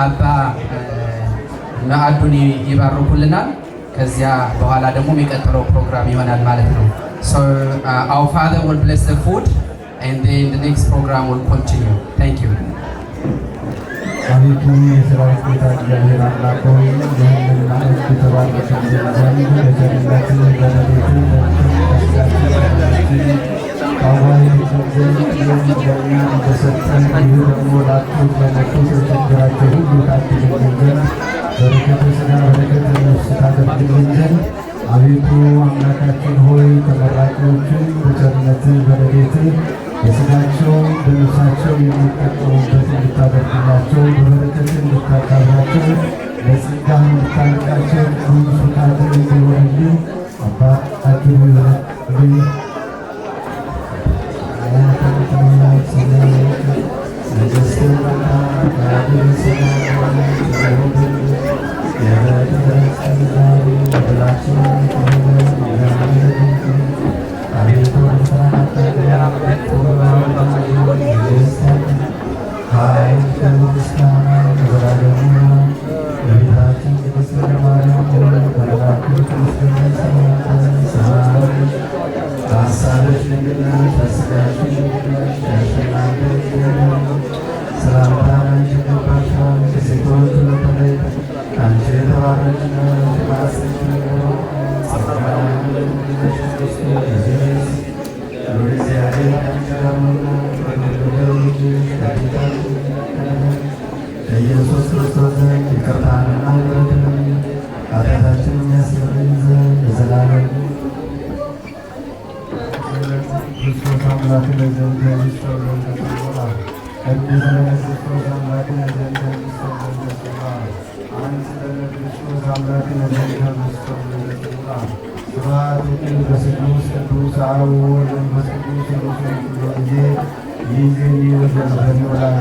አባ ማዕዱን ይባርኩልናል። ከዚያ በኋላ ደግሞ የሚቀጥለው ፕሮግራም ይሆናል ማለት ነው። So our Father will bless the food and then the next program will continue. Thank you. አቤቱ የሰራዊት ጌታ እግዚአብሔር አምላክ ሆይ ይህንን ማዕድ የተባረከ ዘንድ በቸርነትህ በረድኤትህ በስጋችን አዋይ ዘንድ ለእኛ እንደሰጠን ይህ ደግሞ ላጡት ለነቁት ለቸገራቸው ሁሉ ታድግልን ዘንድ በረከተ ሥጋ በረከተ ነፍስ ታደርግልን ዘንድ አቤቱ አምላካችን ሆይ ተመራቂዎችን በቸርነትህ በረድኤትህ በሥጋቸው በነፍሳቸው የሚጠቀሙበት እንድታደርግላቸው በበረከት እንድታካብራቸው በጸጋህ እንድታነቃቸው ሁሉ ፈቃድህ እንዲሆንልን አባታችን ሆይ ኢየሱስ ክርስቶስ ይቅርታንና ምሕረትን ኃጢአታችንን የሚያስምረን ዘንድ ለዘላለም ክርስቶስ አምላክን ዘንድ የሚስተውለን ተሰራ ቅዱስ ክርስቶስ አምላክን ዘንድ የሚስተውለን ተሰራ አንድ ክርስቶስ አምላክን ዘንድ የሚስተውለን ተሰራ ስብሐት በስሉስ ቅዱስ አብ ወወልድ ወመንፈስ ቅዱስ ሁሉ ጊዜ ይህን ይወደን ወላሂ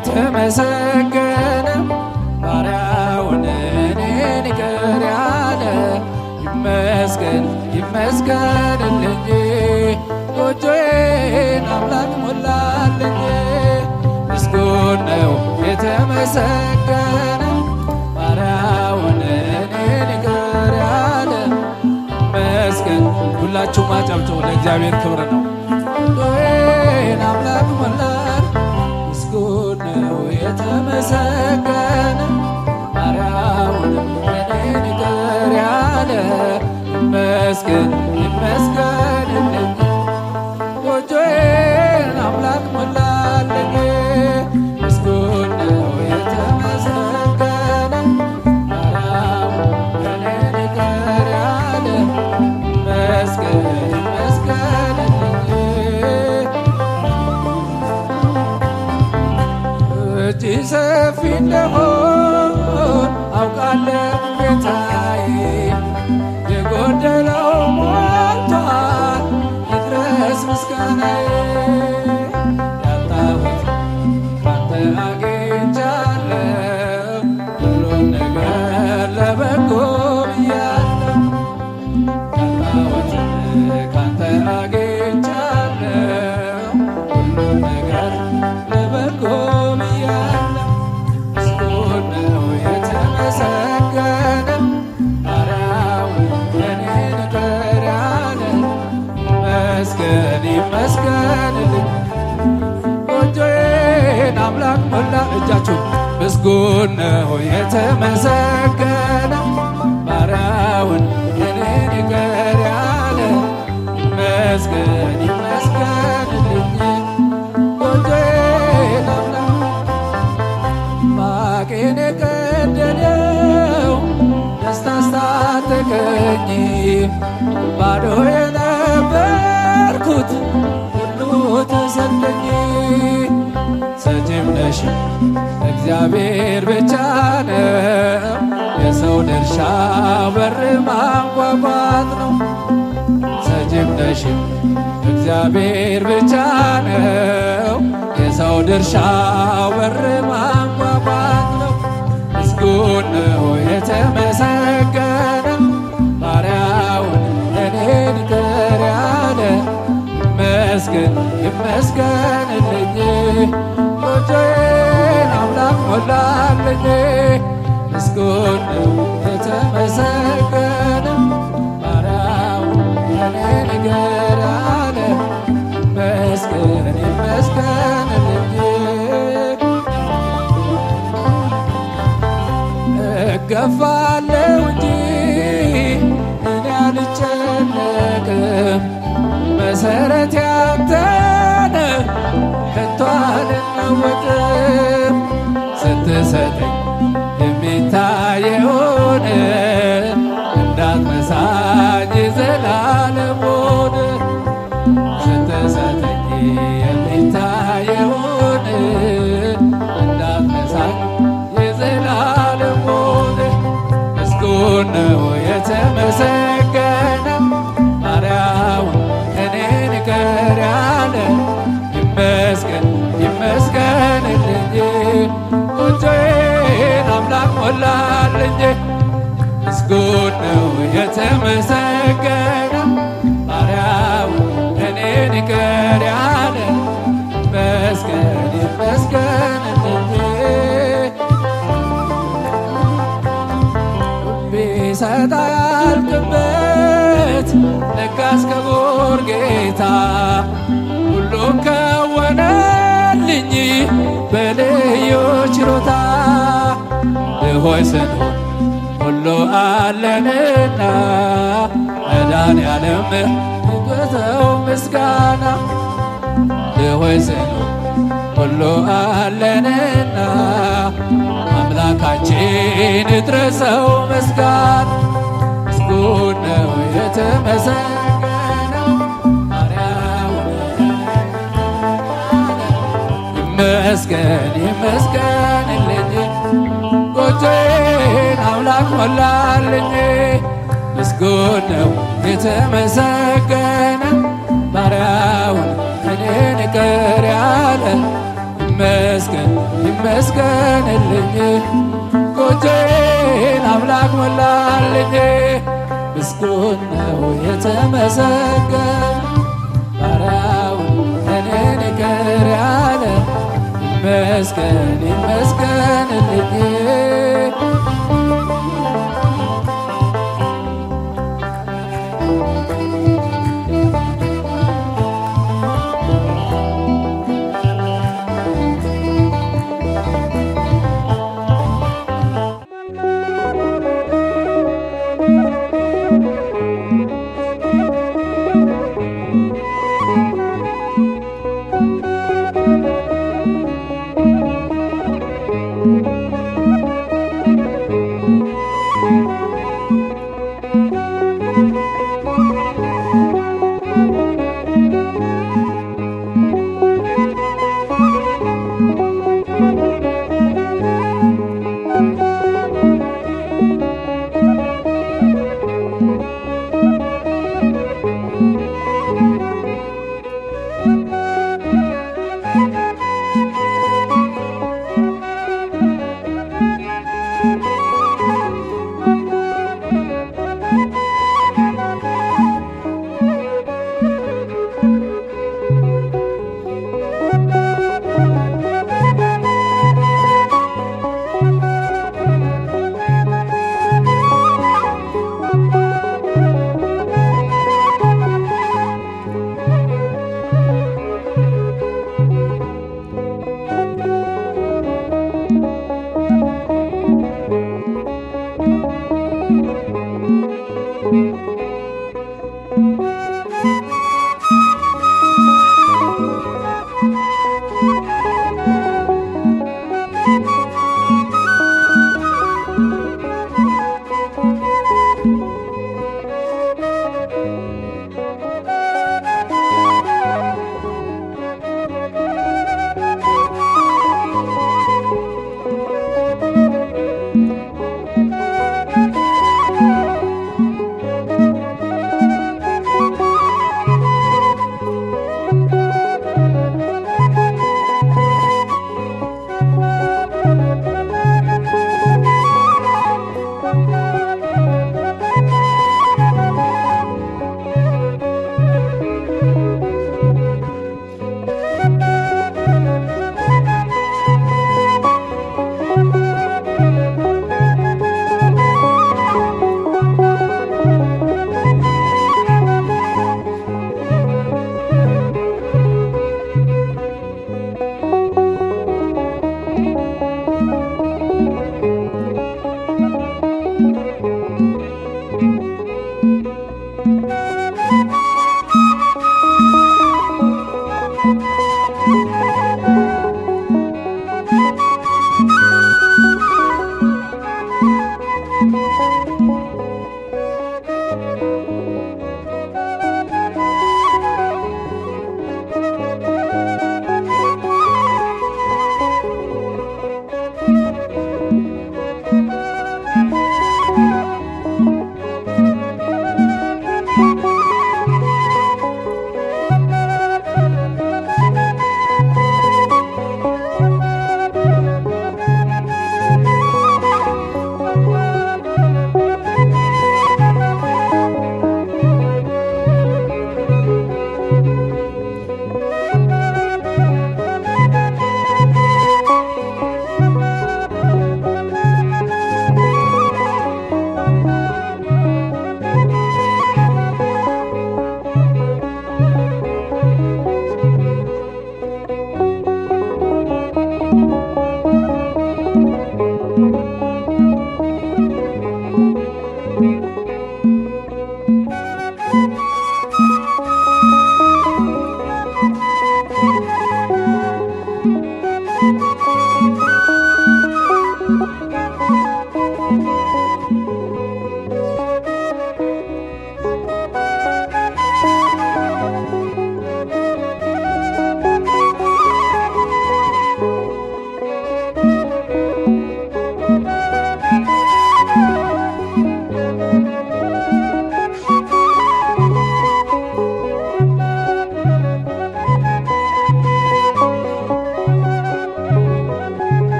የተመሰገነ ባሪያውን እኔን ይቅር ያለ ይመስገን ይመስገንልኝ ጎጆዬን አምላክ ሞላልኝ። ምስጉን ነው የተመሰገነ ባሪያውን እኔን ይቅር ያለ ይመስገን። ሁላችሁም አጨብጭቡ፣ ለእግዚአብሔር ክብር ነው። ጎጆዬን አምላክ ሞላልኝ የተመሰገነ ባሪያውን እኔን ይቅር ያለ ይመስገን ይመስገንልኝ ጎጆዬን አምላክ ሞላልኝ። ምስጉን ነው የተመሰገነ ባሪያውን እኔን ይቅር ያለ ይመስገን ይመስገንልኝ። እጅ ሰፊ እንደሆን አውቃለሁ ጌታዬ፣ የጎደለው ሞልቷል ይድረስ ምስጋናዬ። ያጣሁት ካንተ አግኝቻለሁ፣ ሁሉን ነገር ለበጎ ብያለሁ። ያጣሁት ካንተ አግኝቻለሁ፣ ሁሉን ነገር ለበጎ የተመሰገነ ባሪያውን እኔን ይቅር ያለ ይመስገን ይመስገንልኝ ጎጆዬን አምላክ ሞላ። እጃችሁ ምስጉን ነው የተመሰገነ ባሪያውን እኔን ይቅር ያለ ይመስገን ይመስገንልኝ ጎጆዬን አምላክ ማቄን የቀደደው ደስታ አስታጠቀኝ ሰጠኝ ባዶ የነበርኩት ሁሉ ተሰጠኝ። ሰጪም ነሽ እግዚአብሔር ብቻ ነው፣ የሰው ድርሻ በር ማንኳኳት ነው። ሰጪም ነሽ እግዚአብሔር ብቻ ነው፣ የሰው ድርሻ በር ማንኳኳት ነው። ምስጉን ነው የተመሰገነ ባሪያውን እኔን ይቅር ያለ። ይመስገን ይመስገንልኝ ጎጆዬን አምላክ ሞላልኝ። ምስጉን ነው የተመሰገነ ባሪያውን እኔን ይቅር ያለ። ይመስገን ይመስገንልኝ እገፋለሁ እንጂ እኔ አልጨነቅም። መሰረት ያንተ ነህ ከቶ አልናወጥም። ስትሰጠኝ የሚታየውን እንዳትነሳኝ ዘላለሙን። ስትሰጠኝ የሚታየውን እንዳትነሳኝ የዘላለሙን። ምስጉን ነው የተመሰገነ ባሪያውን እኔን ይቅር ያለ። ይመስገን ይመስገንልኝ ጎጆዬን አምላክ ሞላልኝ። ምስጉን ነው የተመሰገነ ባሪያውን እኔን ይቅር ያለ። ይመስገን ይመስገንልኝ ቢሰጥ አያልቅበት ለጋስ ክቡር ጌታ። ሁሉም ከወነልኝ በልዩ ችሮታ። ድሆች ስንሆን ሁሉ አለንና መድኃኔዓለም ይድረሰው ምስጋና። ድሆች ስንሆን ሁሉ አለንና አምላካችን ይድረሰው ምስጋና። ምስጉን ነው የተመሰገነው ባሪያውን ይመስገን ይመስገንልኝ ጎጆዬን አምላክ ሞላልኝ። ምስጉን ነው የተመሰገነ ባሪያውን እኔን ይቅር ያለ። ይመስገን ይመስገንልኝ ጎጆዬን አምላክ ሞላልኝ። ምስጉን ነው የተመሰገነ ባሪያውን እኔን ይቅር ያለ። ይመስገን ይመስገንልኝ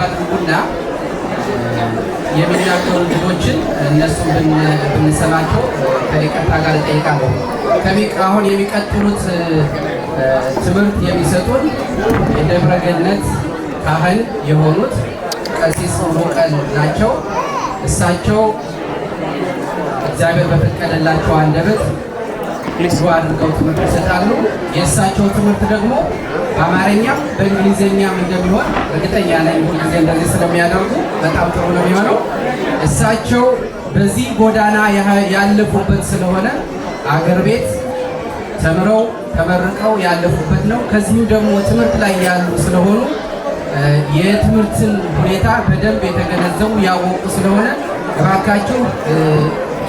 አድርጉና የሚናገሩ ልጆችን እነሱ ብንሰማቸው ከይቅርታ ጋር እጠይቃለሁ። አሁን የሚቀጥሉት ትምህርት የሚሰጡን የደብረ ገነት ካህን የሆኑት ቀሲስ ሙሉቀን ናቸው። እሳቸው እግዚአብሔር በፈቀደላቸው አንደበት ብዙ አድርገው ትምህርት ይሰጣሉ። የእሳቸው ትምህርት ደግሞ በአማርኛም በእንግሊዝኛም እንደሚሆን እርግጠኛ ነኝ። ሁልጊዜ እንደዚህ ስለሚያደርጉ በጣም ጥሩ ነው የሚሆነው። እሳቸው በዚህ ጎዳና ያለፉበት ስለሆነ አገር ቤት ተምረው ተመርቀው ያለፉበት ነው። ከዚሁ ደግሞ ትምህርት ላይ ያሉ ስለሆኑ የትምህርትን ሁኔታ በደንብ የተገነዘቡ ያወቁ ስለሆነ እባካችሁ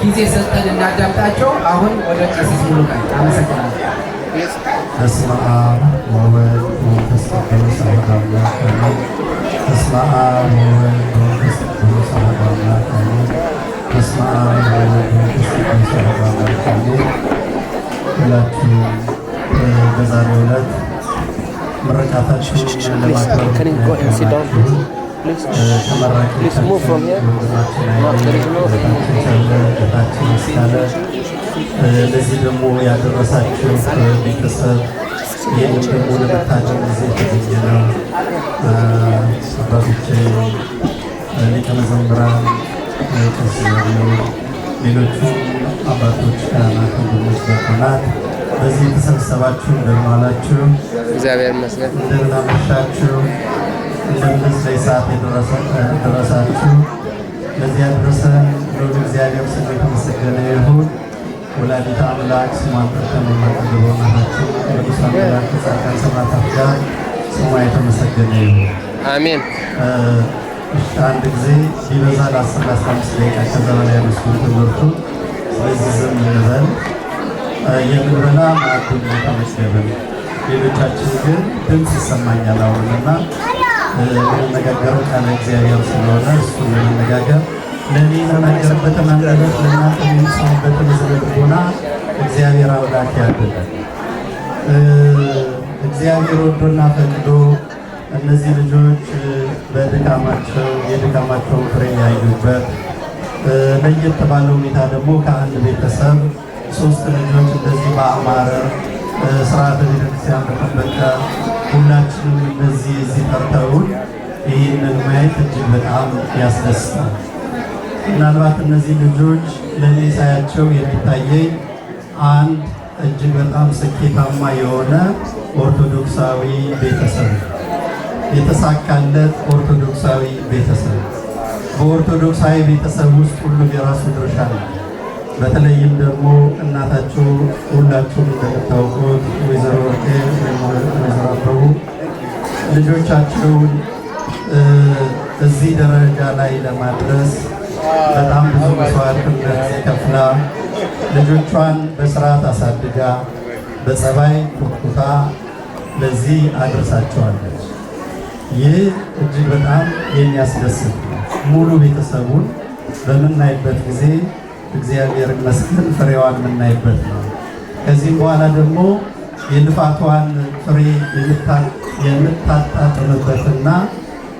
ጊዜ ሰጠን እናዳምጣቸው። አሁን ወደ ቀሲስ ሙሉቀን አመሰግናለሁ። በስመ አብ ወወልድ ወመንፈስ ቅዱስ አሐዱ አምላክ አሜን። በስመ አብ ወወልድ ወመንፈስ ቅዱስ አሐዱ አምላክ አሜን። በስመ አብ ወወልድ ወመንፈስ ቅዱስ አሐዱ አምላክ አሜን። ሁላችሁ በዛሬው ዕለት ምርቃታችሁን ለማክበር ለዚህ ደግሞ ያደረሳችሁ ቤተሰብ ይህንም ደግሞ ለመታደም ጊዜ የተገኘ ነው። አባቶቼ ሊቀ መዘምራን ሌሎቹ አባቶች፣ ካህናት፣ ወንድሞች፣ ዲያቆናት በዚህ የተሰበሰባችሁ እንደምን ዋላችሁ? እግዚአብሔር ይመስገን። እንደምን አመሻችሁ? እንደምን ላይ ሰዓት የደረሳችሁ? ለዚህ ያደረሰን እግዚአብሔር ስሙ የተመሰገነ ይሁን። ወላዲተ አምላክ ስሟን ጠርተን የማንጠግበው እናታችን ቅዱሳን መላእክት፣ ጻድቃን፣ ሰማዕታት ጋር ስሟ የተመሰገነ ይሁን። አሜን። አንድ ጊዜ ቢበዛ ለ10-15 ደቂቃ ከዛ በላይ መስኩን ትምህርቱ። ስለዚህ ዝም እንበል። የምንበላ ማዕዱን እየተመገብን፣ ሌሎቻችን ግን ድምፅ ይሰማኛል አሁንና የምንነጋገረው ቃለ እግዚአብሔር ስለሆነ እሱን ለመነጋገር ለእኔ የምናገርበትን አንደበት ለእናንተ የሚሰሙበትን ዝልቦና እግዚአብሔር አምላክ ያድለን። እግዚአብሔር ወዶና ፈቅዶ እነዚህ ልጆች በድካማቸው የድካማቸውን ፍሬ ያዩበት ለየት ባለ ሁኔታ ደግሞ ከአንድ ቤተሰብ 3 ልጆች እንደዚህ በአማረ ስርዓተ ቤተክርስቲያን በጠበቀ ሁላችንም እነዚህ እዚህ ጠርተውን ይህንን ማየት እጅግ በጣም ያስደስታል። ምናልባት እነዚህ ልጆች ለእኔ ሳያቸው የሚታየኝ አንድ እጅግ በጣም ስኬታማ የሆነ ኦርቶዶክሳዊ ቤተሰብ፣ የተሳካለት ኦርቶዶክሳዊ ቤተሰብ። በኦርቶዶክሳዊ ቤተሰብ ውስጥ ሁሉም የራሱ ድርሻ ነው። በተለይም ደግሞ እናታችሁ ሁላችሁም እንደምታውቁት ወይዘሮ ወርቄ ወይዘሮ አበቡ ልጆቻቸውን እዚህ ደረጃ ላይ ለማድረስ በጣም ብዙ መስዋዕትነት ከፍላ ልጆቿን በስርዓት አሳድጋ በጸባይ ኮትኩታ ለዚህ አድርሳቸዋለች። ይህ እጅግ በጣም የሚያስደስት ሙሉ ቤተሰቡን በምናይበት ጊዜ እግዚአብሔር ይመስገን ፍሬዋን የምናይበት ነው። ከዚህም በኋላ ደግሞ የልፋቷን ፍሬ የምታጣጥምበትና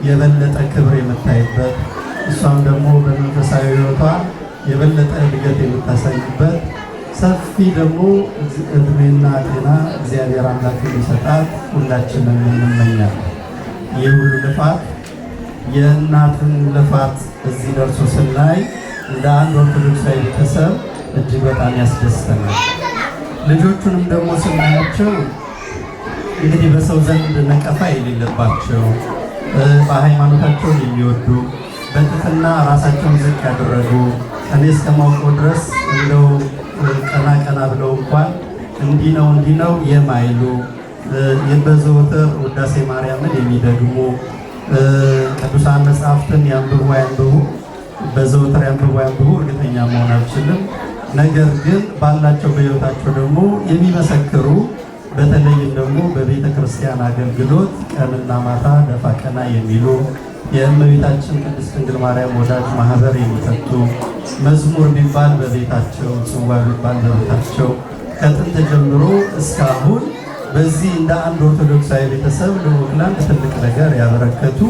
የበለጠ ክብር የምታይበት እሷም ደግሞ በመንፈሳዊ ሕይወቷ የበለጠ እድገት የምታሳይበት ሰፊ ደግሞ እድሜና ጤና እግዚአብሔር አምላክ እንዲሰጣት ሁላችንም እንመኛለን። ይህ ሁሉ ልፋት የእናትን ልፋት እዚህ ደርሶ ስናይ እንደ አንድ ኦርቶዶክሳዊ ቤተሰብ እጅግ በጣም ያስደስተናል። ልጆቹንም ደግሞ ስናያቸው እንግዲህ በሰው ዘንድ ነቀፋ የሌለባቸው በሃይማኖታቸው የሚወዱ በትህትና ራሳቸውን ዝቅ ያደረጉ እኔ እስከማውቀው ድረስ እንደው ቀና ቀና ብለው እንኳን እንዲህ ነው የማይሉ በዘወትር ውዳሴ ማርያምን የሚደግሙ ቅዱሳን መጽሐፍትን ያንብቡ በዘወትር ያንብቡ እርግጠኛ መሆን አልችልም። ነገር ግን ባላቸው በሕይወታቸው ደግሞ የሚመሰክሩ በተለይም ደግሞ በቤተ ክርስቲያን አገልግሎት ቀንና ማታ ደፋ ቀና የሚሉ የእመቤታችን ቅድስት ድንግል ማርያም ወዳጅ ማህበር የሚፈቱ መዝሙር ቢባል በቤታቸው ጽዋ ቢባል በቤታቸው ከጥንት ጀምሮ እስካሁን በዚህ እንደ አንድ ኦርቶዶክሳዊ ቤተሰብ ለኦክላንድ ትልቅ ነገር ያበረከቱ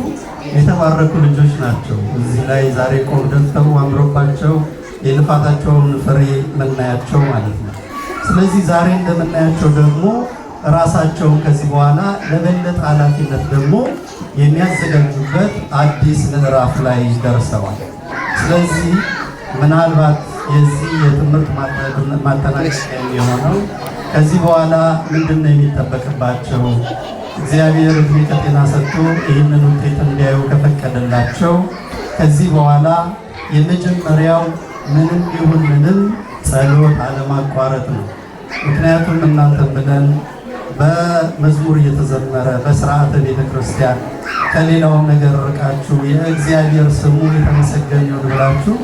የተባረኩ ልጆች ናቸው። እዚህ ላይ ዛሬ ቆብ ደፍተው አምሮባቸው የልፋታቸውን ፍሬ መናያቸው ማለት ነው። ስለዚህ ዛሬ እንደምናያቸው ደግሞ ራሳቸውን ከዚህ በኋላ ለበለጠ ኃላፊነት ደግሞ የሚያዘጋጁበት አዲስ ምዕራፍ ላይ ደርሰዋል። ስለዚህ ምናልባት የዚህ የትምህርት ማጠናቀቂያ የሚሆነው ከዚህ በኋላ ምንድን ነው የሚጠበቅባቸው? እግዚአብሔር እድሜ ከጤና ሰጥቶ ይህንን ውጤት እንዲያዩ ከፈቀደላቸው ከዚህ በኋላ የመጀመሪያው ምንም ይሁን ምንም ጸሎት አለማቋረጥ ነው። ምክንያቱም እናንተም ብለን በመዝሙር እየተዘመረ በስርዓተ ቤተ ክርስቲያን ከሌላውም ነገር ርቃችሁ የእግዚአብሔር ስሙ የተመሰገነ ይሁን ብላችሁ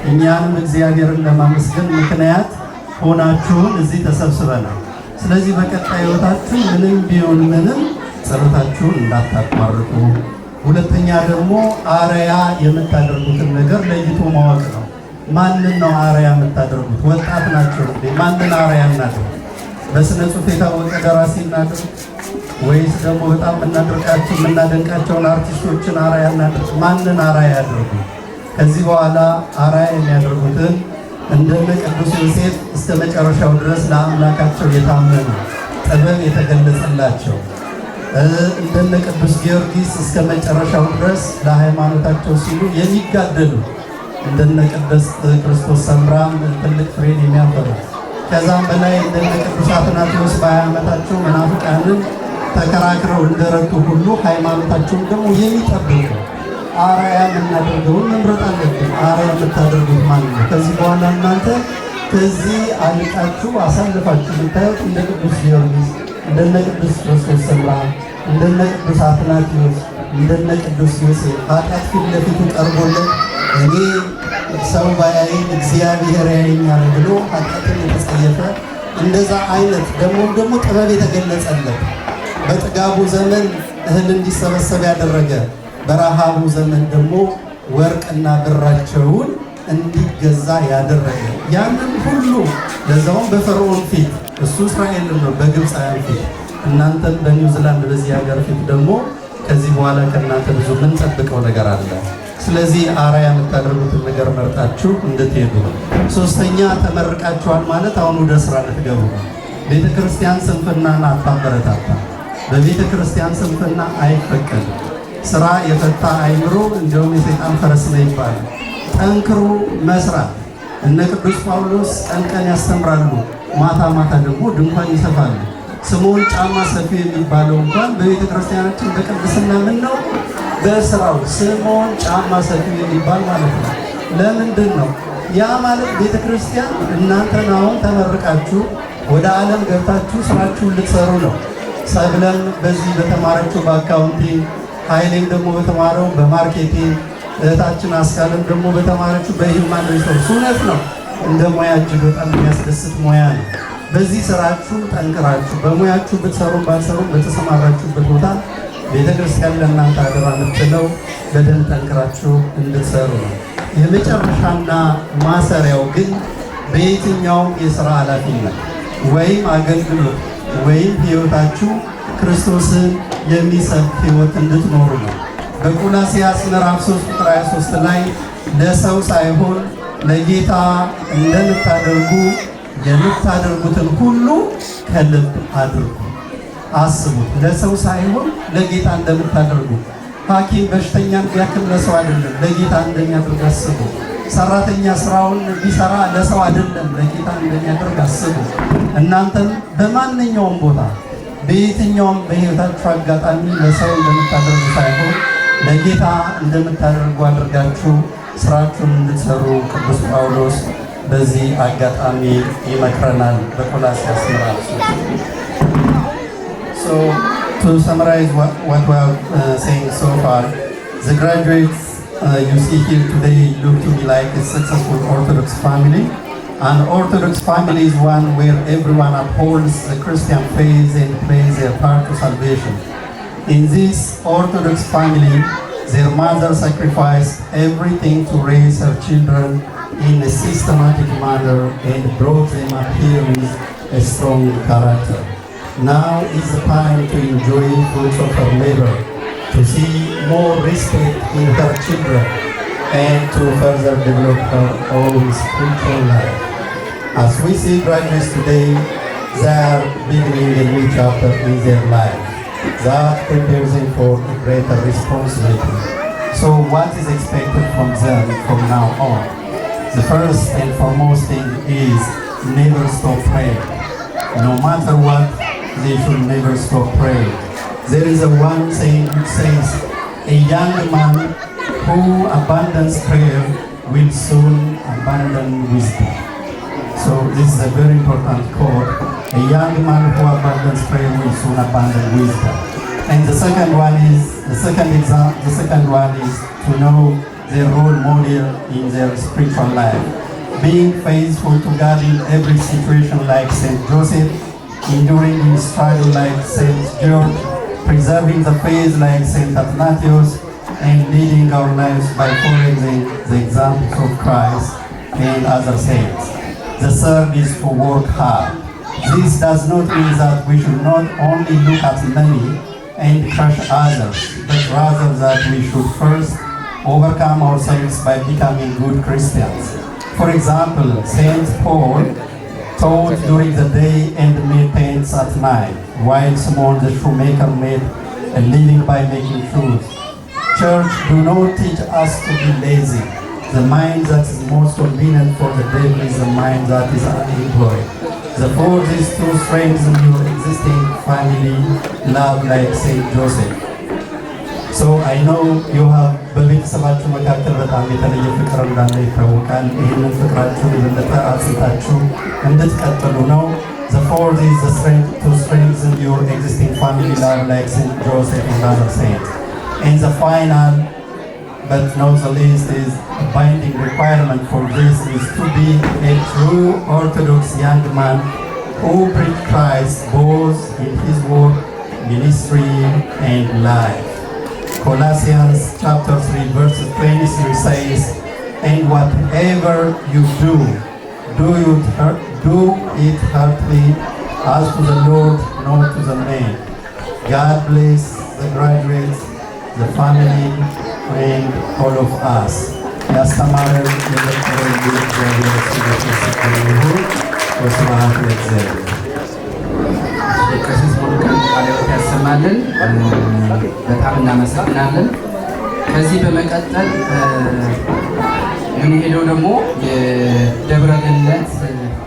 እኛንም እግዚአብሔርን ለማመስገን ምክንያት ሆናችሁን እዚህ ተሰብስበናል። ስለዚህ በቀጣይ ሕይወታችሁ ምንም ቢሆን ምንም ጸሎታችሁን እንዳታቋርጡ። ሁለተኛ ደግሞ አርያ የምታደርጉትን ነገር ለይቶ ማወቅ ነው። ማንን ነው አርያ የምታደርጉት? ወጣት ናቸው እንዴ? ማንን አርያ እናድርግ? በስነ ጽሑፍ የታወቀ ደራሲ እናድርግ ወይስ ደግሞ በጣም የምናደንቃቸውን አርቲስቶችን አርያ እናድርግ? ማንን አርያ ያድርጉ? ከዚህ በኋላ አርያ የሚያደርጉትን እንደነ ቅዱስ ዮሴፍ እስከ መጨረሻው ድረስ ለአምላካቸው የታመኑ ጥበብ የተገለጸላቸው እንደነ ቅዱስ ጊዮርጊስ እስከ መጨረሻው ድረስ ለሃይማኖታቸው ሲሉ የሚጋደሉ እንደነ ቅድስት ክርስቶስ ሰምራም ትልቅ ፍሬን የሚያፈሩ ከዛም በላይ እንደነ ቅዱስ አትናቴዎስ በ20 ዓመታቸው መናፍቃንን ተከራክረው እንደረቱ ሁሉ ሃይማኖታቸውን ደግሞ የሚጠብቁ አርአያ የምናደርገውን መምረጥ አለብን። አርአያ የምታደርጉት ማለት ነው። ከዚህ በኋላ እናንተ ከዚህ አልቃችሁ አሳልፋችሁ ብታዩት እንደ ቅዱስ ጊዮርጊስ እንደነ ቅዱስ ክርስቶስ ሰምራ እንደነ ቅዱስ አትናቴዎስ እንደነ ቅዱስ ዮሴፍ ኃጢአት ፊት ለፊቱ ቀርቦለት እኔ ሰው ባያይኝ እግዚአብሔር ያየኛል ብሎ ኃጢአትን የተጸየፈ እንደዛ አይነት ደግሞ ጥበብ የተገለጸለት በጥጋቡ ዘመን እህል እንዲሰበሰብ ያደረገ በረሃቡ ዘመን ደግሞ ወርቅና ብራቸውን እንዲገዛ ያደረገ ያንን ሁሉ ለዛውም በፈርዖን ፊት እሱ እስራኤል ነው በግብፃውያን ፊት እናንተም በኒውዚላንድ በዚህ ሀገር ፊት ደግሞ ከዚህ በኋላ ከእናንተ ብዙ የምንጠብቀው ነገር አለ። ስለዚህ አርአያ የምታደርጉትን ነገር መርጣችሁ እንድትሄዱ ነው። ሶስተኛ ተመርቃችኋል ማለት አሁን ወደ ስራ ልትገቡ ነው። ቤተ ክርስቲያን ስንፍናን አታበረታታ። በቤተ ክርስቲያን ስንፍና አይፈቀድም። ስራ የፈታ አይምሮ እንዲሁም የሰይጣን ፈረስ ነው ይባላል። ጠንክሮ መስራት። እነ ቅዱስ ጳውሎስ ቀን ቀን ያስተምራሉ፣ ማታ ማታ ደግሞ ድንኳን ይሰፋሉ። ስምዖን ጫማ ሰፊ የሚባለው እንኳን በቤተ ክርስቲያናችን በቅድስና ምን ነው በስራው ስምዖን ጫማ ሰፊ የሚባል ማለት ነው። ለምንድን ነው ያ ማለት? ቤተክርስቲያን እናንተን አሁን ተመርቃችሁ ወደ ዓለም ገብታችሁ ስራችሁን ልትሰሩ ነው። ሰብለም በዚህ በተማረችው በአካውንቲንግ፣ ኃይሌም ደግሞ በተማረው በማርኬቲንግ፣ እህታችን አስካለም ደግሞ በተማረችው በሂውማን ሪሶርስ። እውነት ነው፣ እንደ ሙያ እጅግ በጣም የሚያስደስት ሙያ ነው። በዚህ ስራችሁ ጠንክራችሁ በሙያችሁ ብትሰሩም ባትሰሩም በተሰማራችሁበት ቦታ ቤተክርስቲያን ለእናንተ አደራ የምትለው በደንብ ጠንክራችሁ እንድትሰሩ ነው። የመጨረሻና ማሰሪያው ግን በየትኛውም የሥራ ኃላፊነት ወይም አገልግሎት ወይም ሕይወታችሁ ክርስቶስን የሚሰብክ ሕይወት እንድትኖሩ ነው። በቆላስይስ ምዕራፍ 3 ቁጥር 23 ላይ ለሰው ሳይሆን ለጌታ እንደምታደርጉ የምታደርጉትን ሁሉ ከልብ አድርጉ። አስቡት፣ ለሰው ሳይሆን ለጌታ እንደምታደርጉ። ሐኪም በሽተኛን ቢያክም ለሰው አይደለም፣ ለጌታ እንደሚያደርግ አስቡ። ሰራተኛ ስራውን ቢሰራ ለሰው አይደለም፣ ለጌታ እንደሚያደርግ አስቡ። እናንተም በማንኛውም ቦታ በየትኛውም በሕይወታችሁ አጋጣሚ ለሰው እንደምታደርጉ ሳይሆን ለጌታ እንደምታደርጉ አድርጋችሁ ስራችሁን እንድትሰሩ ቅዱስ ጳውሎስ በዚህ አጋጣሚ ይመክረናል በቆላስይስ ምዕራፍ 3። So to summarize what we are saying so far, the graduates you see here today look to me like a successful Orthodox family. An Orthodox family is one where everyone upholds the Christian faith and plays their part to salvation. In this Orthodox family, their mother sacrificed everything to raise her children in a systematic manner and brought them up here with a strong character. Now is the time to enjoy fruits of her labor, to see more respect in her children, and to further develop her own spiritual life. As we see graduates today, they are beginning a new chapter in their life that prepares them for a greater responsibility. So what is expected from them from now on? The first and foremost thing is never stop praying. No matter what, they should never stop praying. There is a one saying which says, a young man who abandons prayer will soon abandon wisdom. So this is a very important quote. A young man who abandons prayer will soon abandon wisdom. And the second one is to know their role model in their spiritual life. Being faithful to God in every situation like Saint Joseph, enduring in struggle like Saint George, preserving the faith like Saint Athanasius, and leading our lives by following the examples of Christ and other saints. The third is to work hard. This does not mean that we should not only look at money and crush others, but rather that we should first overcome ourselves by becoming good Christians. For example, Saint Paul taught during the day and made tents at night, while Simon the shoemaker made a living by making shoes. Church, do not teach us to be lazy. The mind that is most convenient for the devil is the mind that is unemployed. Therefore, these two strengthen your existing family love like Saint Joseph. So I know you have በቤተሰባችሁ መካከል በጣም የተለየ ፍቅር እንዳለ ይታወቃል። ይህንን ፍቅራችሁን የበለጠ አጽንታችሁ እንድትቀጥሉ ነው። The fourth is the strength to strengthen your existing family love like Saint Joseph and other saints. And the final but not the least is a binding requirement for this is to be a true Orthodox young man who preach Christ both in his work, ministry and life. Colossians chapter 3 verse 23 says, and whatever you do it heartily as to the Lord, not to the man. God bless the graduates, the family, and all of us. ያስተማረን የመከረን እግዚአብሔር ስለተሰጠን ይሁን። ወስብሐት ለእግዚአብሔር። የቀሲስ ሙሉቀን ቃለ ሕይወት ያሰማልን። በጣም እናመሰግናለን። ከዚህ በመቀጠል የምንሄደው ደግሞ የደብረ ገነት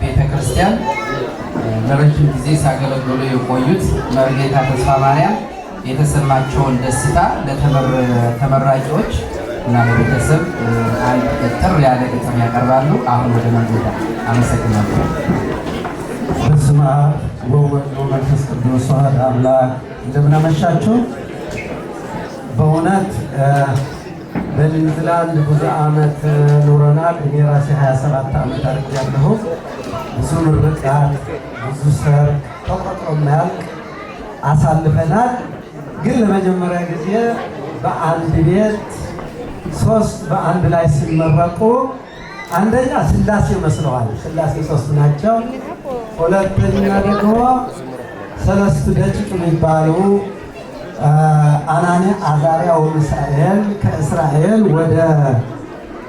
ቤተክርስቲያን ለረጅም ጊዜ ሲያገለግሉ የቆዩት መርጌታ ተስፋ ማርያም የተሰማቸውን ደስታ ለተመራቂዎች እና ለቤተሰብ አንድ ጥር ያለ ግጥም ያቀርባሉ። አሁን ወደ መንገዳ አመሰግናለሁ። በስመ አብ ወወልድ ወመንፈስ ቅዱስ አሐዱ አምላክ። እንደምን አመሻችሁ። በእውነት በኒውዚላንድ ብዙ ዓመት ኖረናል። እኔ ራሴ 27 ዓመት አድርጌያለሁ። ብዙ ምርቃት፣ ብዙ ሰርግ ተቆጥሮ የማያልቅ አሳልፈናል። ግን ለመጀመሪያ ጊዜ በአንድ ቤት ሶስት በአንድ ላይ ሲመረቁ አንደኛ ስላሴ መስለዋል። ስላሴ ሶስት ናቸው። ሁለተኛ ደግሞ ሰለስቱ ደቂቅ የሚባሉ አናንያ፣ አዛርያ ወሚሳኤል ከእስራኤል ወደ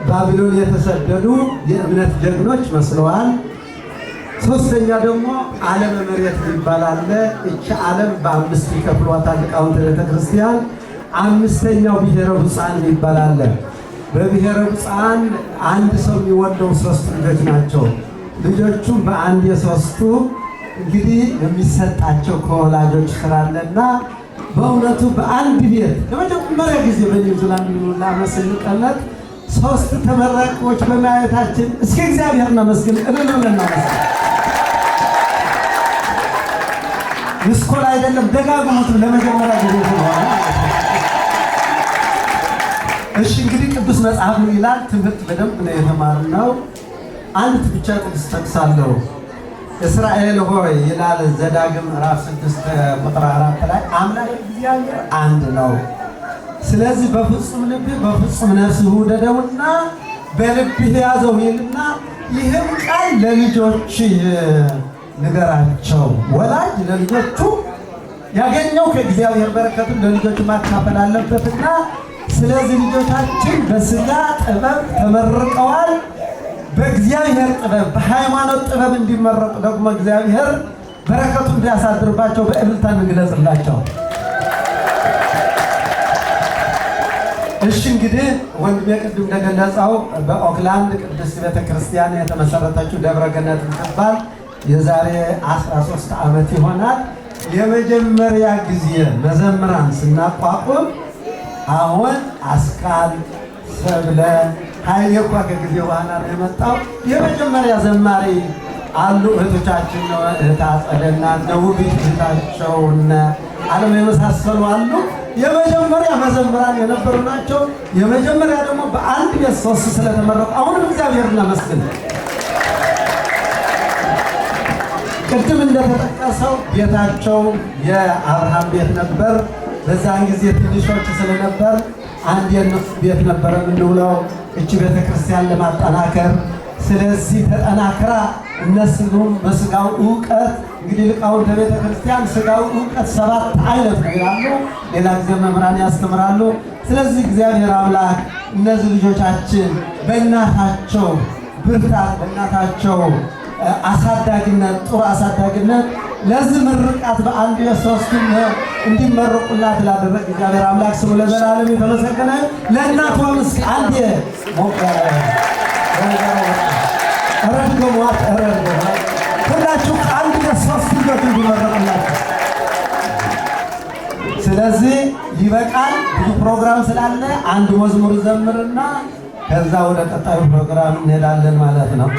ባቢሎን የተሰደዱ የእምነት ጀግኖች መስለዋል። ሶስተኛ ደግሞ ዓለመ መሬት ይባላል። እቺ ዓለም በአምስት ይከፍሏታል ሊቃውንተ ቤተክርስቲያን። አምስተኛው ብሔረ ብፁዓን ይባላል። በብሔረ ብፁዓን አንድ ሰው የሚወልደው ሶስት ልጆች ናቸው። ልጆቹም በአንድ የሶስቱ እንግዲህ የሚሰጣቸው ከወላጆች ስላለና በእውነቱ በአንድ ቤት ለመጀመሪያ ጊዜ በኒውዚላንድ ለዓመት ስንቀመጥ ሶስት ተመራቂዎች በማየታችን እስኪ እግዚአብሔር እናመስግን። እልል ብለን እናመስግን። ምስኮል አይደለም፣ ደጋግሙት። ለመጀመሪያ ጊዜ ስለሆነ እሺ። እንግዲህ ቅዱስ መጽሐፍ ምን ይላል? ትምህርት በደንብ ነው የተማርነው። አንድ ብቻ ጥቅስ ጠቅሳለሁ። እስራኤል ሆይ ይላል ዘዳግም ምዕራፍ 6 ቁጥር 4 ላይ አምላክ እግዚአብሔር አንድ ነው። ስለዚህ በፍጹም ልብህ በፍጹም ነፍስህ ውደደውና በልብህ ያዘው ይልና ይህም ቃል ለልጆች ንገራቸው። ወላጅ ለልጆቹ ያገኘው ከእግዚአብሔር በረከቱን ለልጆቹ ማካፈል አለበትና ስለዚህ ልጆቻችን በስጋ ጥበብ ተመርቀዋል። በእግዚአብሔር ጥበብ በሃይማኖት ጥበብ እንዲመረቁ ደግሞ እግዚአብሔር በረከቱን እንዲያሳድርባቸው በእልልታ እንግለጽላቸው። እሺ እንግዲህ ወንድሜ ቅድም እንደገለጸው በኦክላንድ ቅድስት ቤተክርስቲያን የተመሰረተችው ደብረ ገነት ትባል የዛሬ 13 ዓመት ይሆናል። የመጀመሪያ ጊዜ መዘምራን ስናቋቁም አሁን አስካል ሰብለ ኃይሌ እኮ ከጊዜ በኋላ ነው የመጣው። የመጀመሪያ ዘማሪ አሉ እህቶቻችን ነው። እህት አጸደና ውቢት እህታቸውና ዓለም የመሳሰሉ አሉ። የመጀመሪያ መዘምራን የነበሩ ናቸው። የመጀመሪያ ደግሞ በአንድ ቤት ሶስት ስለተመረቁ አሁንም እግዚአብሔር እናመስግን። ቅድም እንደተጠቀሰው ቤታቸው የአብርሃም ቤት ነበር። በዛን ጊዜ ትንሾች ስለነበር አንድ የነሱ ቤት ነበረ የምንውለው እቺ ቤተክርስቲያን ለማጠናከር። ስለዚህ ተጠናክራ እነሱም በስጋው ዕውቀት እንግዲህ ሊቃውንተ ቤተክርስቲያን ስጋው ዕውቀት 7 አይነት ነው ይላሉ። ሌላ ጊዜ መምህራን ያስተምራሉ። ስለዚህ እግዚአብሔር አምላክ እነዚህ ልጆቻችን በእናታቸው ብርታት በእናታቸው አሳዳጊነት ጥሩ አሳዳጊነት ለዚህ ምርቃት በአንድ የሶስቱም እንዲመረቁላት ላደረግ እግዚአብሔር አምላክ ስሙ ለዘላለም የተመሰገነ። ለእናቷ ምስክ አንድ ሁላችሁ አንድ የሶስት ልጆች እንዲመረቁላችሁ። ስለዚህ ይበቃል። ብዙ ፕሮግራም ስላለ አንድ መዝሙር ዘምርና ከዛ ወደ ቀጣዩ ፕሮግራም እንሄዳለን ማለት ነው።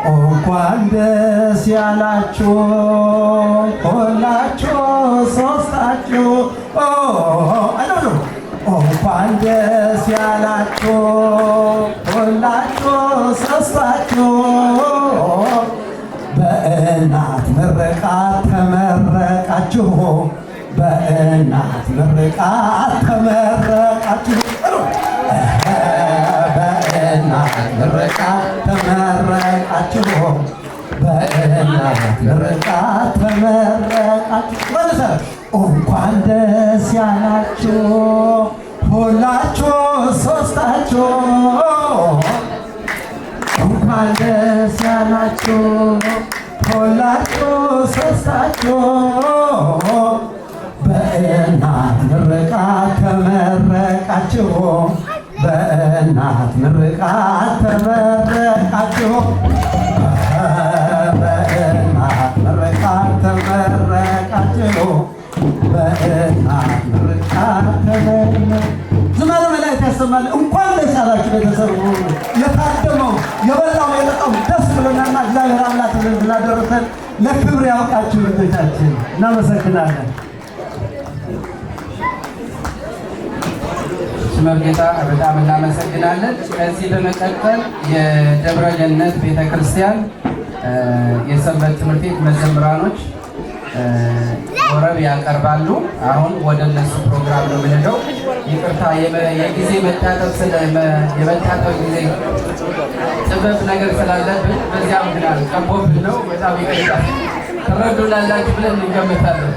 እንኳን ደስ ያላችሁ ሁላችሁ ሶስታችሁ፣ እንኳን ደስ ያላችሁ ሁላችሁ ሶስታችሁ፣ በእናት ምርቃት ተመረቃችሁ፣ በእናት ምርቃት ተመረቃችሁ፣ በእናት ምርቃት ተመረቃችሁ፣ በእናት ምርቃት ተመረቃችሁ። እንኳን ደስ ያላችሁ ሁላችሁ ሶስታችሁ፣ እንኳን ደስ ያላችሁ ሁላችሁ ሶስታችሁ፣ በእናት ምርቃት ተመረቃችሁ፣ በእናት ምርቃት ተመረቃችሁ፣ በእናት ምርቃት ተመረቃችሁ፣ በእናት በጣም ደስ ብሎናልና እግዚአብሔር አምላክ ስላደረሰን ለክብር ያውቃችሁ ልጆቻችን እናመሰግናለን። መርጌታ በጣም እናመሰግናለን። ከዚህ በመቀጠል የደብረ ገነት ቤተክርስቲያን የሰንበት ትምህርት ቤት መዘምራኖች ወረብ ያቀርባሉ። አሁን ወደ እነሱ ፕሮግራም ነው የምንሄደው። ይቅርታ የጊዜ የመታጠብ ጊዜ ጥበብ ነገር ስላለብን በዚያ ምክንያት ቀቦብን ነው። በጣም ይቅርታ ትረዱናላችሁ ብለን እንገምታለን።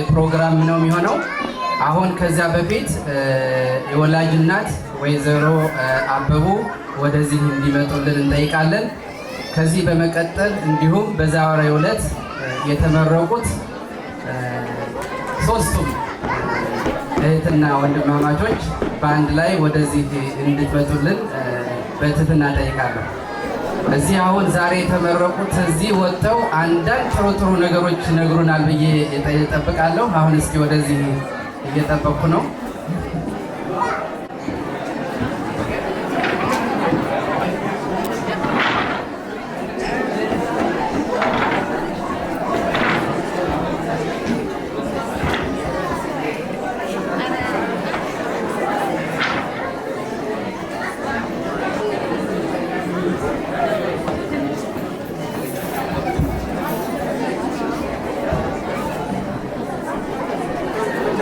ፕሮግራም ነው የሚሆነው። አሁን ከዛ በፊት የወላጅ እናት ወይዘሮ አበቡ ወደዚህ እንዲመጡልን እንጠይቃለን። ከዚህ በመቀጠል እንዲሁም በዛሬው ዕለት የተመረቁት ሶስቱም እህትና ወንድማማቾች በአንድ ላይ ወደዚህ እንድትመጡልን በትህትና ጠይቃለሁ። እዚህ አሁን ዛሬ የተመረቁት እዚህ ወጥተው አንዳንድ ጥሩ ነገሮች ነግሩናል ብዬ እጠብቃለሁ። አሁን እስኪ ወደዚህ እየጠበቅኩ ነው።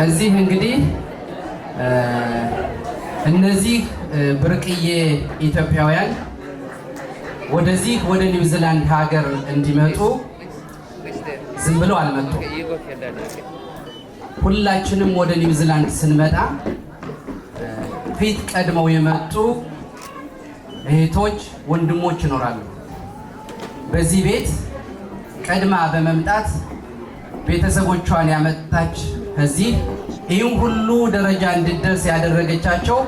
እዚህ እንግዲህ እነዚህ ብርቅዬ ኢትዮጵያውያን ወደዚህ ወደ ኒውዚላንድ ሀገር እንዲመጡ ዝም ብለው አልመጡም። ሁላችንም ወደ ኒውዚላንድ ስንመጣ ፊት ቀድመው የመጡ እህቶች፣ ወንድሞች ይኖራሉ። በዚህ ቤት ቀድማ በመምጣት ቤተሰቦቿን ያመጣች እዚህ ይህን ሁሉ ደረጃ እንድደርስ ያደረገቻቸው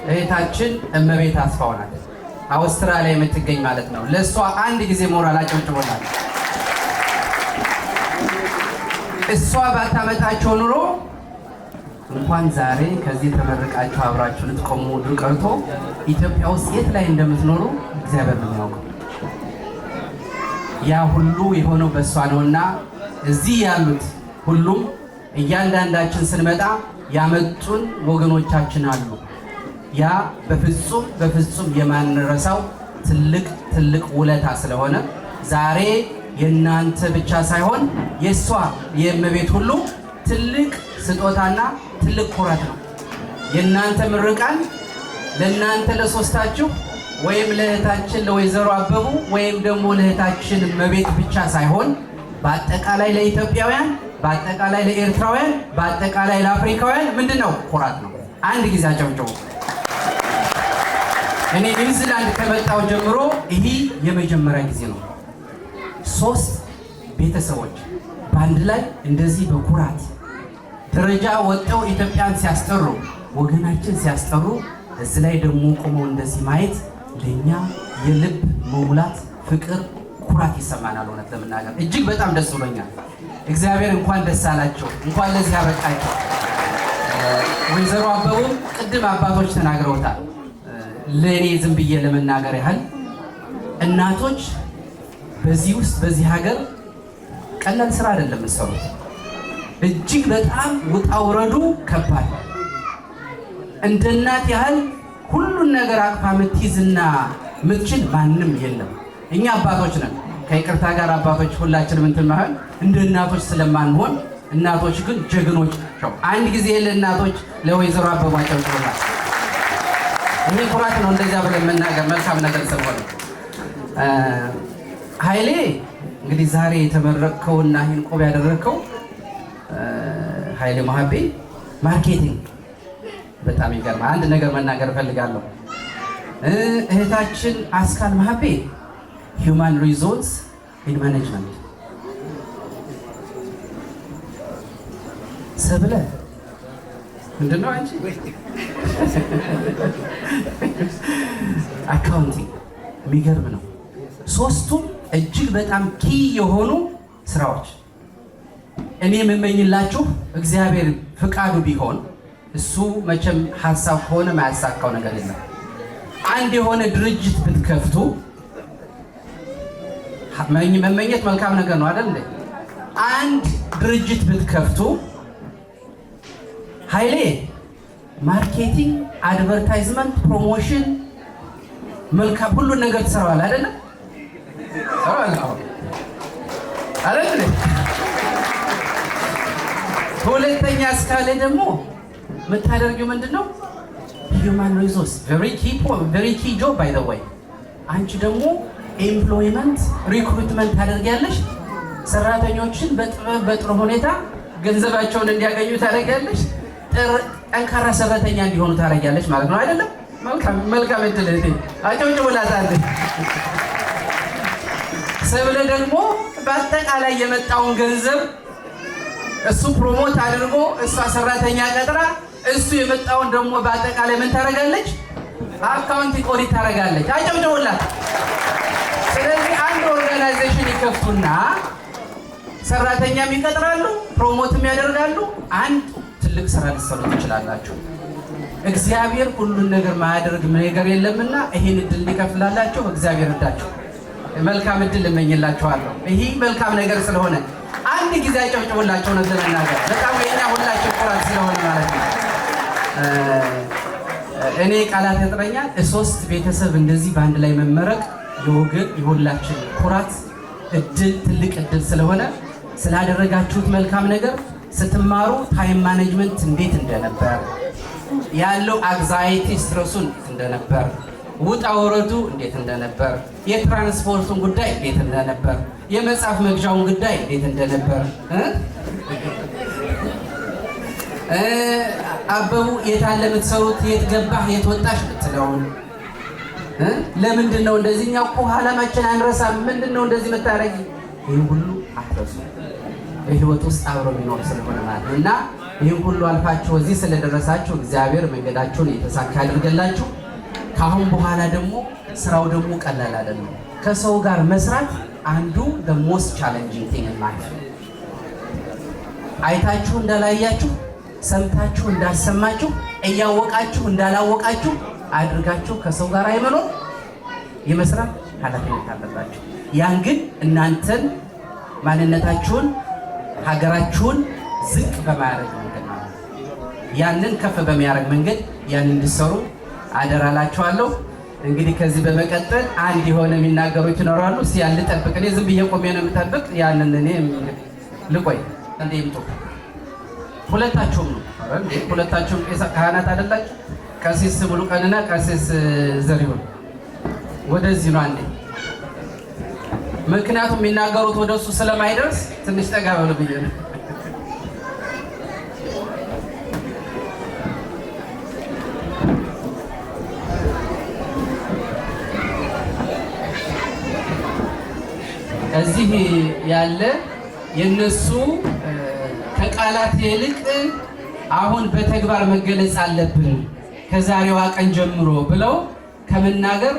እህታችን እመቤት አስፋው ናት። አውስትራሊያ የምትገኝ ማለት ነው። ለእሷ አንድ ጊዜ ሞራል አጨብጭቦናል። እሷ ባታመጣቸው ኑሮ እንኳን ዛሬ ከዚህ ተመርቃችሁ አብራችሁ ልትቆሙ ቀርቶ ኢትዮጵያ ውስጥ የት ላይ እንደምትኖሩ እግዚአብሔር ነው የሚያውቀው። ያ ሁሉ የሆነው በእሷ ነውና እዚህ ያሉት ሁሉም እያንዳንዳችን ስንመጣ ያመጡን ወገኖቻችን አሉ። ያ በፍጹም የማንረሳው ትልቅ ውለታ ስለሆነ ዛሬ የእናንተ ብቻ ሳይሆን የእሷ የእመቤት ሁሉ ትልቅ ስጦታና ትልቅ ኩራት ነው። የእናንተ ምርቃን ለእናንተ ለሶስታችሁ ወይም ለእህታችን ለወይዘሮ አበቡ ወይም ደግሞ ለእህታችን እመቤት ብቻ ሳይሆን በአጠቃላይ ለኢትዮጵያውያን፣ በአጠቃላይ ለኤርትራውያን፣ በአጠቃላይ ለአፍሪካውያን ምንድነው? ኩራት ነው። አንድ ጊዜ አጨብጭቡ። እኔ ኒውዚላንድ ከመጣሁ ጀምሮ ይሄ የመጀመሪያ ጊዜ ነው። 3 ቤተሰቦች በአንድ ላይ እንደዚህ በኩራት ደረጃ ወጥተው ኢትዮጵያን ሲያስጠሩ፣ ወገናችን ሲያስጠሩ፣ እዚህ ላይ ደግሞ ቆመው እንደዚህ ማየት ለኛ የልብ መሙላት፣ ፍቅር፣ ኩራት ይሰማናል። እውነት ለመናገር እጅግ በጣም ደስ ብሎኛል። እግዚአብሔር እንኳን ደስ አላቸው፣ እንኳን ለዚህ አበቃቸው። ወይዘሮ አበቡም ቅድም አባቶች ተናግረውታል። ለእኔ ዝም ብዬ ለመናገር ያህል እናቶች በዚህ ሀገር ቀላል ስራ አይደለም የምትሰሩት። እጅግ በጣም ውጣ ውረዱ ከባድ። እንደ እናት ያህል ሁሉን ነገር አቅፋ የምትይዝና የምትችል ማንም የለም። እኛ አባቶች ነን፣ ከይቅርታ ጋር አባቶች ሁላችንም እንትን ማለት እንደ እናቶች ስለማንሆን፣ እናቶች ግን ጀግኖች ናቸው። አንድ ጊዜ ለእናቶች ለወይዘሮ አበባቸው ይችላል። እኔ ኩራት ነው እንደዚያ ብለን መናገር መልካም ነገር ስለሆነ። ኃይሌ እንግዲህ ዛሬ የተመረቅከውና ይህን ቆብ ያደረግከው ኃይሌ መሀቤ ማርኬቲንግ በጣም ይገርማል። አንድ ነገር መናገር እፈልጋለሁ። እህታችን አስካል መሀቤ ሂውማን ሪሶርስ ኢን ማኔጅመንት፣ ሰብለ ምንድነው አንቺ አካውንቲንግ። የሚገርም ነው። 3ቱም እጅግ በጣም ኪ የሆኑ ስራዎች። እኔ የምመኝላችሁ እግዚአብሔር ፍቃዱ ቢሆን፣ እሱ መቼም ሀሳብ ከሆነ ማያሳካው ነገር የለም። አንድ የሆነ ድርጅት ብትከፍቱ፣ መመኘት መልካም ነገር ነው አይደል? አንድ ድርጅት ብትከፍቱ ኃይሌ ማርኬቲንግ፣ አድቨርታይዝመንት፣ ፕሮሞሽን መልካም ሁሉን ነገር ትሰራዋል አይደል? አይደል? ሁለተኛ እስካለ ደግሞ የምታደርጊው ምንድነው? ሂውማን ሪሶርስ ቬሪ ኪ ጆብ ባይ ዘ ወይ። አንቺ ደግሞ ኤምፕሎይመንት ሪክሩትመንት ታደርጊያለሽ። ሰራተኞችን በጥሩ ሁኔታ ገንዘባቸውን እንዲያገኙ ታደርጊያለሽ። ጠንካራ ሰራተኛ እንዲሆኑ ታደርጊያለሽ ማለት ነው አይደለም? መልካም እድል እህቴ፣ አጨብጭቡላታል። ሰብለ ደግሞ በአጠቃላይ የመጣውን ገንዘብ እሱ ፕሮሞት አድርጎ እሷ ሰራተኛ ቀጥራ እሱ የመጣውን ደግሞ በአጠቃላይ ምን ታደርጋለች? አካውንት ኦዲት ታደርጋለች። አጨብጭቡላት። ስለዚህ አንድ ኦርጋናይዜሽን ይከፍቱና ሰራተኛም ይቀጥራሉ፣ ፕሮሞትም ያደርጋሉ። አንድ ትልቅ ስራ ልትሰሩ ትችላላችሁ። እግዚአብሔር ሁሉን ነገር ማያደርግ ነገር የለምና ይሄን እድል እንዲከፍላላችሁ እግዚአብሔር እዳችሁ። መልካም እድል እመኝላችኋለሁ። ይሄ መልካም ነገር ስለሆነ አንድ ጊዜ አጨብጭቡላቸው ነው ለመናገር። በጣም የኛ ሁላችን ኩራት ስለሆነ ማለት ነው። እኔ ቃላት ያጥረኛል። 3 ቤተሰብ እንደዚህ በአንድ ላይ መመረቅ የወገን የሁላችን ኩራት እድል፣ ትልቅ እድል ስለሆነ ስላደረጋችሁት መልካም ነገር ስትማሩ ታይም ማኔጅመንት እንዴት እንደነበር ያለው አንግዛይቲ ስትረሱን እንደነበር ውጣ ወረዱ እንዴት እንደነበር የትራንስፖርቱን ጉዳይ እንዴት እንደነበር የመጽሐፍ መግዣውን ጉዳይ እንዴት እንደነበር አበቡ የታለ የምትሰሩት የት ገባህ የት ወጣሽ ብትለውን ለምንድን ነው እንደዚህኛው እኮ ዓላማችን አንረሳም ምንድን ነው እንደዚህ የምታረጊ ይህ ሁሉ አትረሱ። በህይወት ውስጥ አብሮ የሚኖር ስለሆነ ማለት ነው። እና ይህን ሁሉ አልፋችሁ እዚህ ስለደረሳችሁ እግዚአብሔር መንገዳችሁን የተሳካ ያድርገላችሁ። ከአሁን በኋላ ደግሞ ስራው ደግሞ ቀላል አይደለም። ከሰው ጋር መስራት አንዱ the most challenging thing in life። አይታችሁ እንዳላያችሁ፣ ሰምታችሁ እንዳልሰማችሁ፣ እያወቃችሁ እንዳላወቃችሁ አድርጋችሁ ከሰው ጋር አይመኖር የመስራት ኃላፊነት አለባቸው። ያን ግን እናንተን ማንነታችሁን ሀገራችሁን ዝቅ በማያደርግ መንገድ ነው። ያንን ከፍ በሚያደርግ መንገድ ያን እንዲሰሩ አደራላችኋለሁ። እንግዲህ ከዚህ በመቀጠል አንድ የሆነ የሚናገሩት ይኖራሉ። እስቲ ያን ልጠብቅ። እኔ ዝም ብዬ ቆሜ ነው የምጠብቅ። ያንን እኔ ልቆይ እንዴ ይምጡ። ሁለታችሁም ነው እንዴ? ሁለታችሁም ቄስ ካህናት አይደላችሁ? ቀሲስ ሙሉቀንና ቀሲስ ዘሪሁን ወደዚህ ነው አንዴ። ምክንያቱም የሚናገሩት ወደሱ ስለማይደርስ ትንሽ ጠጋ በሉ ብዬ ነው። እዚህ ያለ የነሱ ከቃላት ይልቅ አሁን በተግባር መገለጽ አለብን ከዛሬዋ ቀን ጀምሮ ብለው ከመናገር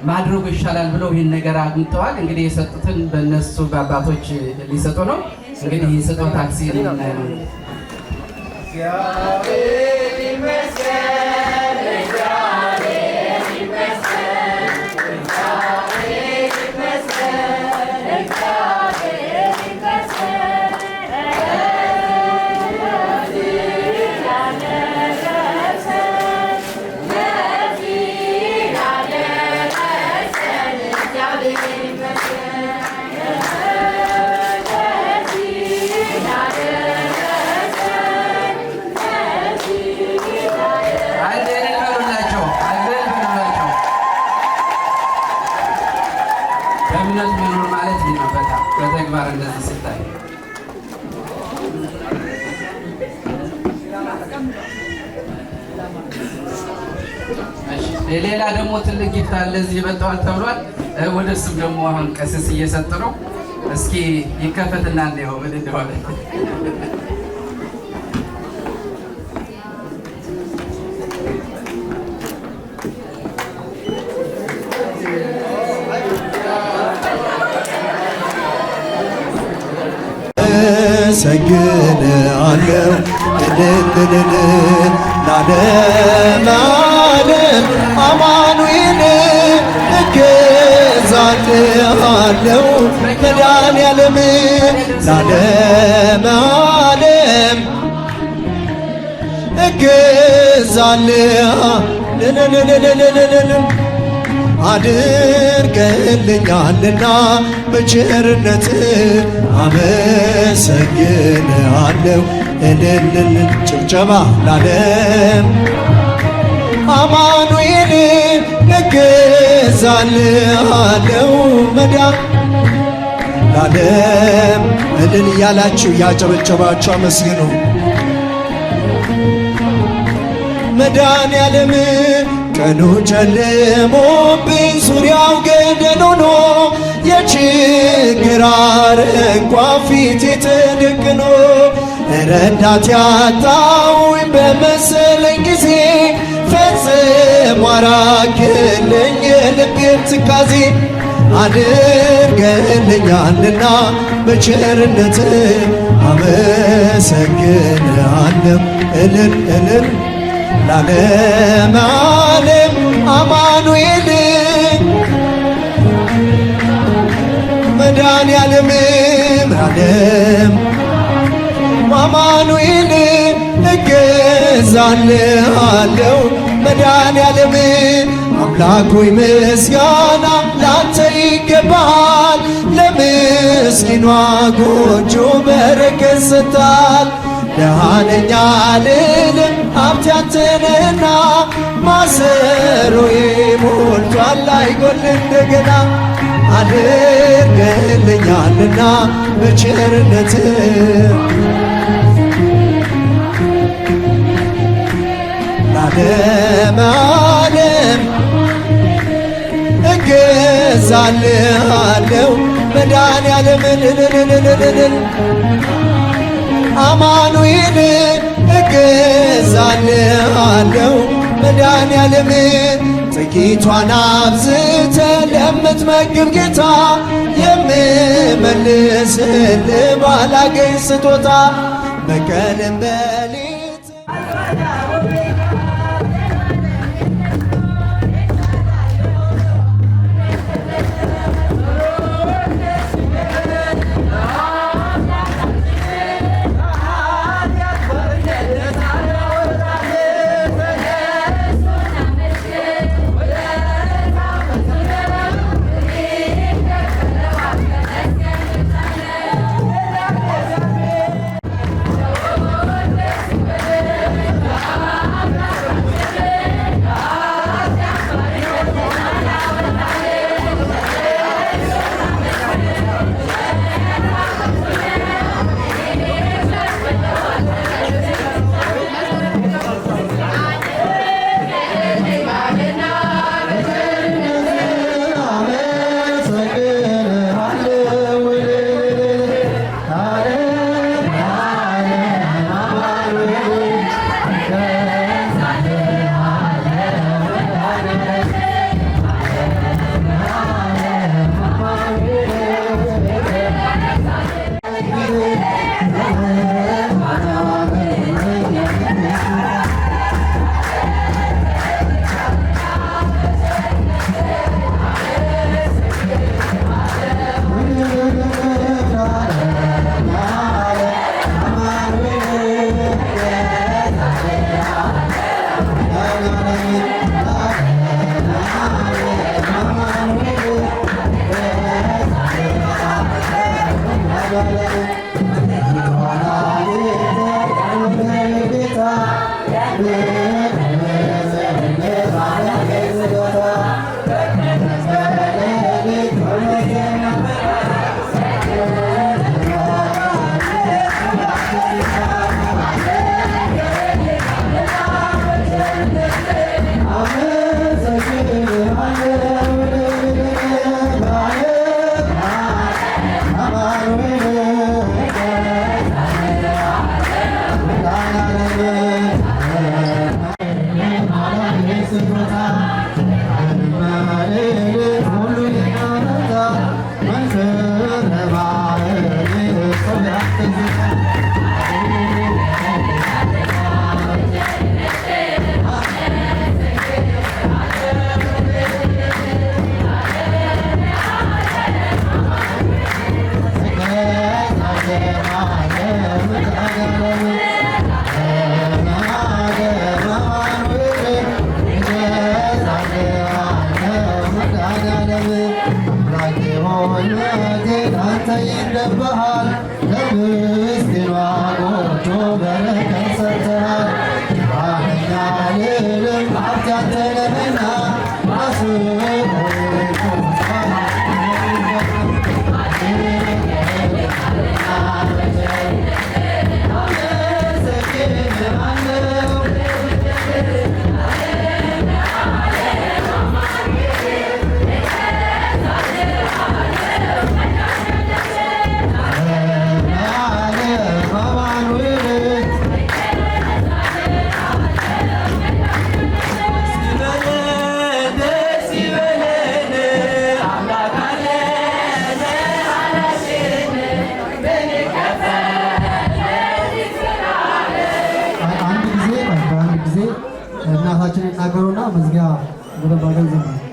ማድረጉ ይሻላል ብለው ይህን ነገር አግኝተዋል። እንግዲህ የሰጡትን በእነሱ በአባቶች ሊሰጡ ነው። እንግዲህ የሰጠው ታክሲ በእምነት መኖር ማለት ነው። በተግባር እንደዚህ ስታይ ሌላ ደግሞ ትልቅ ጊፍት አለ እዚህ ይመጣዋል ተብሏል። ወደ እሱም ደግሞ አሁን ቀሲስ እየሰጡ ነው። እስኪ ይከፈትና ነው ምን እንደሆነ ሰግን አለው ለዓለም ዓለም አማኑኤል እገዛልሃለሁ መድኃኒዓለም ለዓለም ዓለም እገዛልሃለሁ አድርገልኛልና በቸርነት አመሰግንሃለሁ። እልል ጭብጨባ ለዓለም አማኑኤል እገዛልሃለሁ ለዓለም እልል እያላችሁ እያጨበጨባችሁ አመስግኑ። መድኃኒዓለም ቀኑ ጨልሞብኝ ዙሪያው ገደል ሆኖ የችግር አረንቋ ፊቴ ተደቅኖ ረዳት ያጣሁኝ በመሰለኝ ጊዜ ፈጽሞ አራቅልኝ የልቤን ትካዜ አድርገልኛልና በቸርነት አመሰግንሃለሁ እልል እልል ለዓለም ዓለም አማኑኤል መድኃኒዓለም ዓለም አማኑኤል እገዛልሃለሁ መድኃኒዓለም አምላክ ሆይ ምስጋና ላንተ ይገባል። ለምስኪኗ ጎጆ በረከት ሰጥተሃል። ደሃ ነኝ አልልም ሀብት ያንተ ነህና ማሰሮዬ ሞልቷል አይጎል እንደገና አድርገልኛልና በቸርነት ለዓለም ዓለም እገዛልሃለሁ መድኃኒዓለም አማኑኤል እገዛልሃለሁ መድኃኒዓለም ጥቂቷን አብዝተህ ለምትመግብ ጌታ የምመልስልህ ባላገኝ ስጦታ በቀንም በሌት ላንተ ይገባሃል። ለምስኪኗ ጎጆ በረከት ሰጥተሃል። አህኛ ልልም ሀብት ያንተ ነህና እናታችን ይናገሩና መዝጊያ በደንብ አገንዘብ